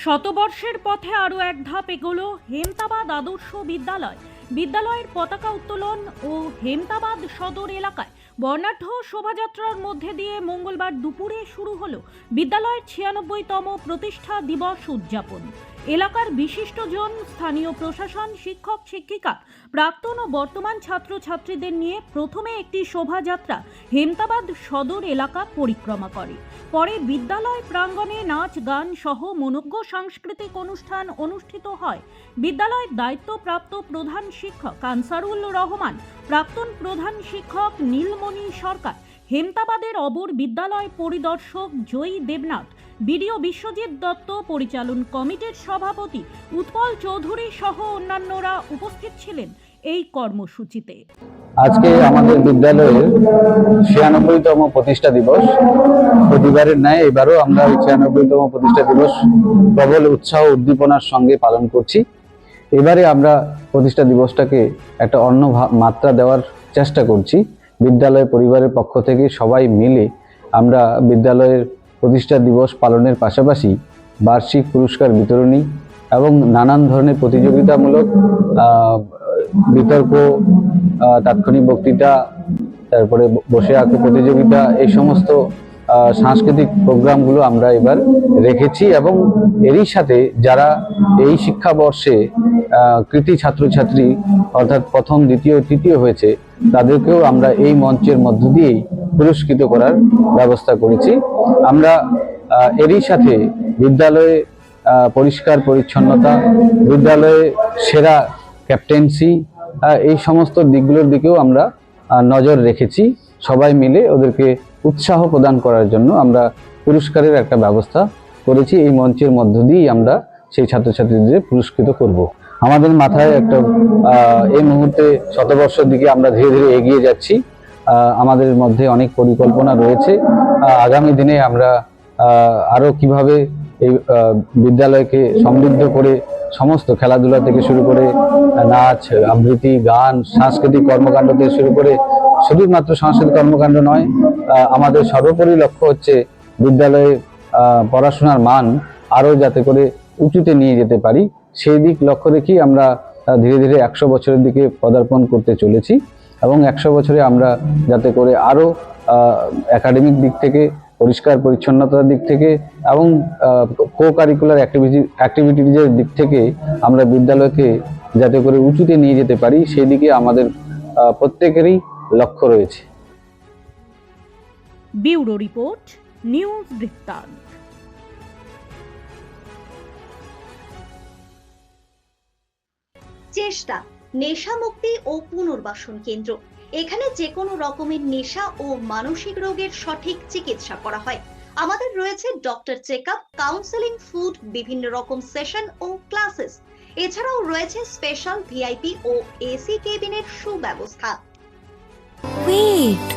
শতবর্ষের পথে আরও এক ধাপ এগোলো হেমতাবাদ আদর্শ বিদ্যালয়। বিদ্যালয়ের পতাকা উত্তোলন ও হেমতাবাদ সদর এলাকায় বর্ণাঢ্য শোভাযাত্রার মধ্যে দিয়ে মঙ্গলবার দুপুরে শুরু হলো বিদ্যালয়ের ৯৬তম প্রতিষ্ঠা দিবস উদযাপন। এলাকার বিশিষ্টজন, স্থানীয় প্রশাসন, শিক্ষক শিক্ষিকা, প্রাক্তন ও বর্তমান ছাত্রছাত্রীদের নিয়ে প্রথমে একটি শোভাযাত্রা হেমতাবাদ সদর এলাকা পরিক্রমা করে। পরে বিদ্যালয় প্রাঙ্গণে নাচ গান সহ মনোজ্ঞ সাংস্কৃতিক অনুষ্ঠান অনুষ্ঠিত হয়। বিদ্যালয়ের দায়িত্বপ্রাপ্ত প্রধান শিক্ষক আনসারুল রহমান, প্রাক্তন প্রধান শিক্ষক নীলমণি সরকার, হেমতাবাদের অবর বিদ্যালয় পরিদর্শক জয়ী দেবনাথ, বিডিও বিশ্বজিৎ দত্ত, পরিচালন কমিটির সভাপতি উৎপল চৌধুরী সহ অন্যান্যরা উপস্থিত ছিলেন এই কর্মসূচিতে। আজকে আমাদের বিদ্যালয়ের ৯৬তম প্রতিষ্ঠা দিবস। প্রতিবারের ন্যায় এবারও আমরা ৯৬তম প্রতিষ্ঠা দিবস প্রবল উৎসাহ উদ্দীপনার সঙ্গে পালন করছি। এবারে আমরা প্রতিষ্ঠা দিবসটাকে একটা অন্য মাত্রা দেওয়ার চেষ্টা করছি। বিদ্যালয় পরিবারের পক্ষ থেকে সবাই মিলে আমরা বিদ্যালয়ের প্রতিষ্ঠা দিবস পালনের পাশাপাশি বার্ষিক পুরস্কার বিতরণী এবং নানান ধরনের প্রতিযোগিতামূলক বিতর্ক, তাৎক্ষণিক বক্তৃতা, তারপরে বসে আঁকো প্রতিযোগিতা, এই সমস্ত সাংস্কৃতিক প্রোগ্রামগুলো আমরা এবার রেখেছি। এবং এরই সাথে যারা এই শিক্ষাবর্ষে কৃতি ছাত্রছাত্রী অর্থাৎ প্রথম, দ্বিতীয়, তৃতীয় হয়েছে তাদেরকেও আমরা এই মঞ্চের মধ্য দিয়েই পুরস্কৃত করার ব্যবস্থা করেছি। আমরা এরই সাথে বিদ্যালয়ে পরিষ্কার পরিচ্ছন্নতা, বিদ্যালয়ে সেরা ক্যাপ্টেন্সি, এই সমস্ত দিকগুলোর দিকেও আমরা নজর রেখেছি। সবাই মিলে ওদেরকে উৎসাহ প্রদান করার জন্য আমরা পুরস্কারের একটা ব্যবস্থা করেছি। এই মঞ্চের মধ্য দিয়েই আমরা সেই ছাত্রছাত্রীদের পুরস্কৃত করব। আমাদের মাথায় একটা এই মুহূর্তে শতবর্ষের দিকে আমরা ধীরে ধীরে এগিয়ে যাচ্ছি। আমাদের মধ্যে অনেক পরিকল্পনা রয়েছে। আগামী দিনে আমরা আরো কিভাবে এই বিদ্যালয়কে সমৃদ্ধ করে সমস্ত খেলাধুলা থেকে শুরু করে নাচ, আবৃত্তি, গান, সাংস্কৃতিক কর্মকাণ্ড থেকে শুরু করে, শুধুমাত্র সাংস্কৃতিক কর্মকাণ্ড নয়, আমাদের সর্বোপরি লক্ষ্য হচ্ছে বিদ্যালয়ে পড়াশোনার মান আরো যাতে করে উঁচুতে নিয়ে যেতে পারি। সেই দিক লক্ষ্য রেখেই আমরা ধীরে ধীরে ১০০ বছরের দিকে পদার্পণ করতে চলেছি। এবং ১০০ বছরে আমরা যাতে করে আরো একাডেমিক দিক থেকে, পরিষ্কার পরিচ্ছন্নতার দিক থেকে এবং কো কারিকুলার অ্যাক্টিভিটিজের দিক থেকে আমরা বিদ্যালয়কে যাতে করে উঁচুতে নিয়ে যেতে পারি, সেই দিকে আমাদের প্রত্যেকেরই লক্ষ্য রয়েছে। ব্যুরো রিপোর্ট, নিউজ বৃত্তান্ত। চেষ্টা নেশা মুক্তি ও পুনর্বাসন কেন্দ্র। এখানে যে কোনো রকমের নেশা ও মানসিক রোগের সঠিক চিকিৎসা করা হয়। আমাদের রয়েছে ডক্টর চেকআপ, কাউন্সেলিং, ফুড, বিভিন্ন রকম সেশন ও ক্লাসেস। এছাড়াও রয়েছে স্পেশাল ভিআইপি ও এসি কেবিনের সুব্যবস্থা। Wait,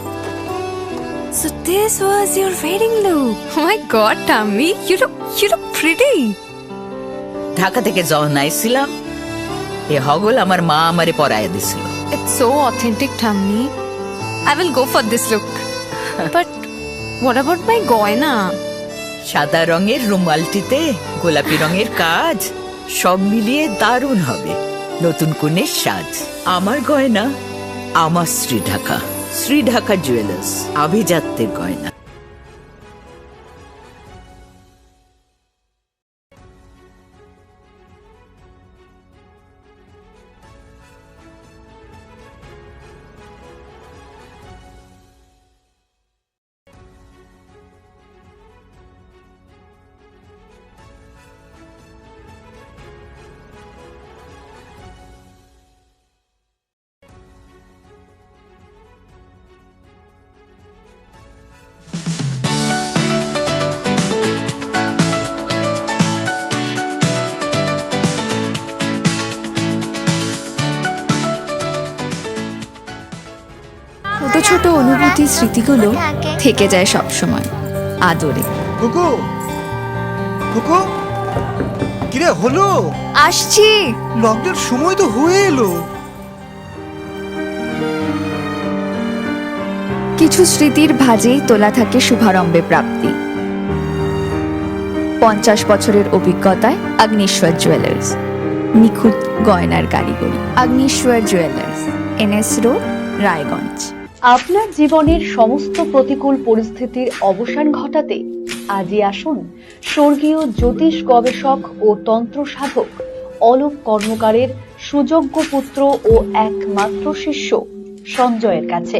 so this was your wedding look? Oh my God, Tammy, you look pretty. Dhaka থেকে যখন আইছিলাম এ হগল আমার মা আমারে পরায় দিছিল। It's so authentic, Tammy. I will go for this look. But what about my goina? সাদা রঙের রুমালটিতে গোলাপি রঙের কাজ, সব মিলিয়ে দারুণ হবে নতুন কনের সাজ। আমার গয়না আমার শ্রী ঢাকা জুয়েলার্স, আভিজাত্যের গয়না। ছোট ছোট অনুভূতি, স্মৃতিগুলো থেকে যায় সব সময় আদরে। কুকু কুকু, কিরে হলো? আসছি। লকডাউন সময় তো হয়ে এলো। কিছু স্মৃতির ভাজেই তোলা থাকে শুভারম্ভে প্রাপ্তি। 50 বছরের অভিজ্ঞতায় আগ্নেশ্বর জুয়েলার্স, নিখুঁত গয়নার কারিগরি। Agneshwar jewellers, NS road, Raiganj. আপনার জীবনের সমস্ত প্রতিকূল পরিস্থিতির অবসান ঘটাতে আজই আসুন স্বর্গীয় জ্যোতিষ গবেষক ও তন্ত্র সাধক অলোক কর্মকারের সুযোগ্য পুত্র ও একমাত্র শিষ্য সঞ্জয়ের কাছে,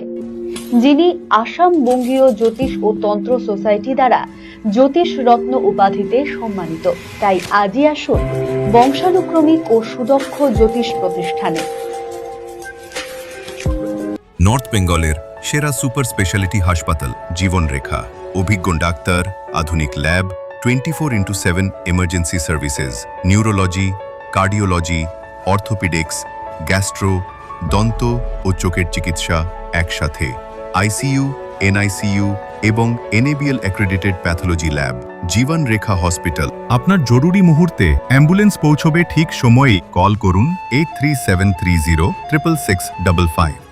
যিনি আসাম বঙ্গীয় জ্যোতিষ ও তন্ত্র সোসাইটি দ্বারা জ্যোতিষ রত্ন উপাধিতে সম্মানিত। তাই আজই আসুন বংশানুক্রমিক ও সুদক্ষ জ্যোতিষ প্রতিষ্ঠানে। নর্থ বেঙ্গলের সেরা সুপার স্পেশালিটি হাসপাতাল জীবনরেখা, অভিজ্ঞ ডাক্তার, আধুনিক lab, 24x7 emergency services, neurology, cardiology, orthopaedics, gastro, দন্ত ও চোখের চিকিৎসা একসাথে, ICU, NICU এবং NABL accredited pathology lab. জীবনরেখা hospital. আপনার জরুরি মুহূর্তে অ্যাম্বুলেন্স পৌঁছবে ঠিক সময়েই। কল করুন 83730 66655।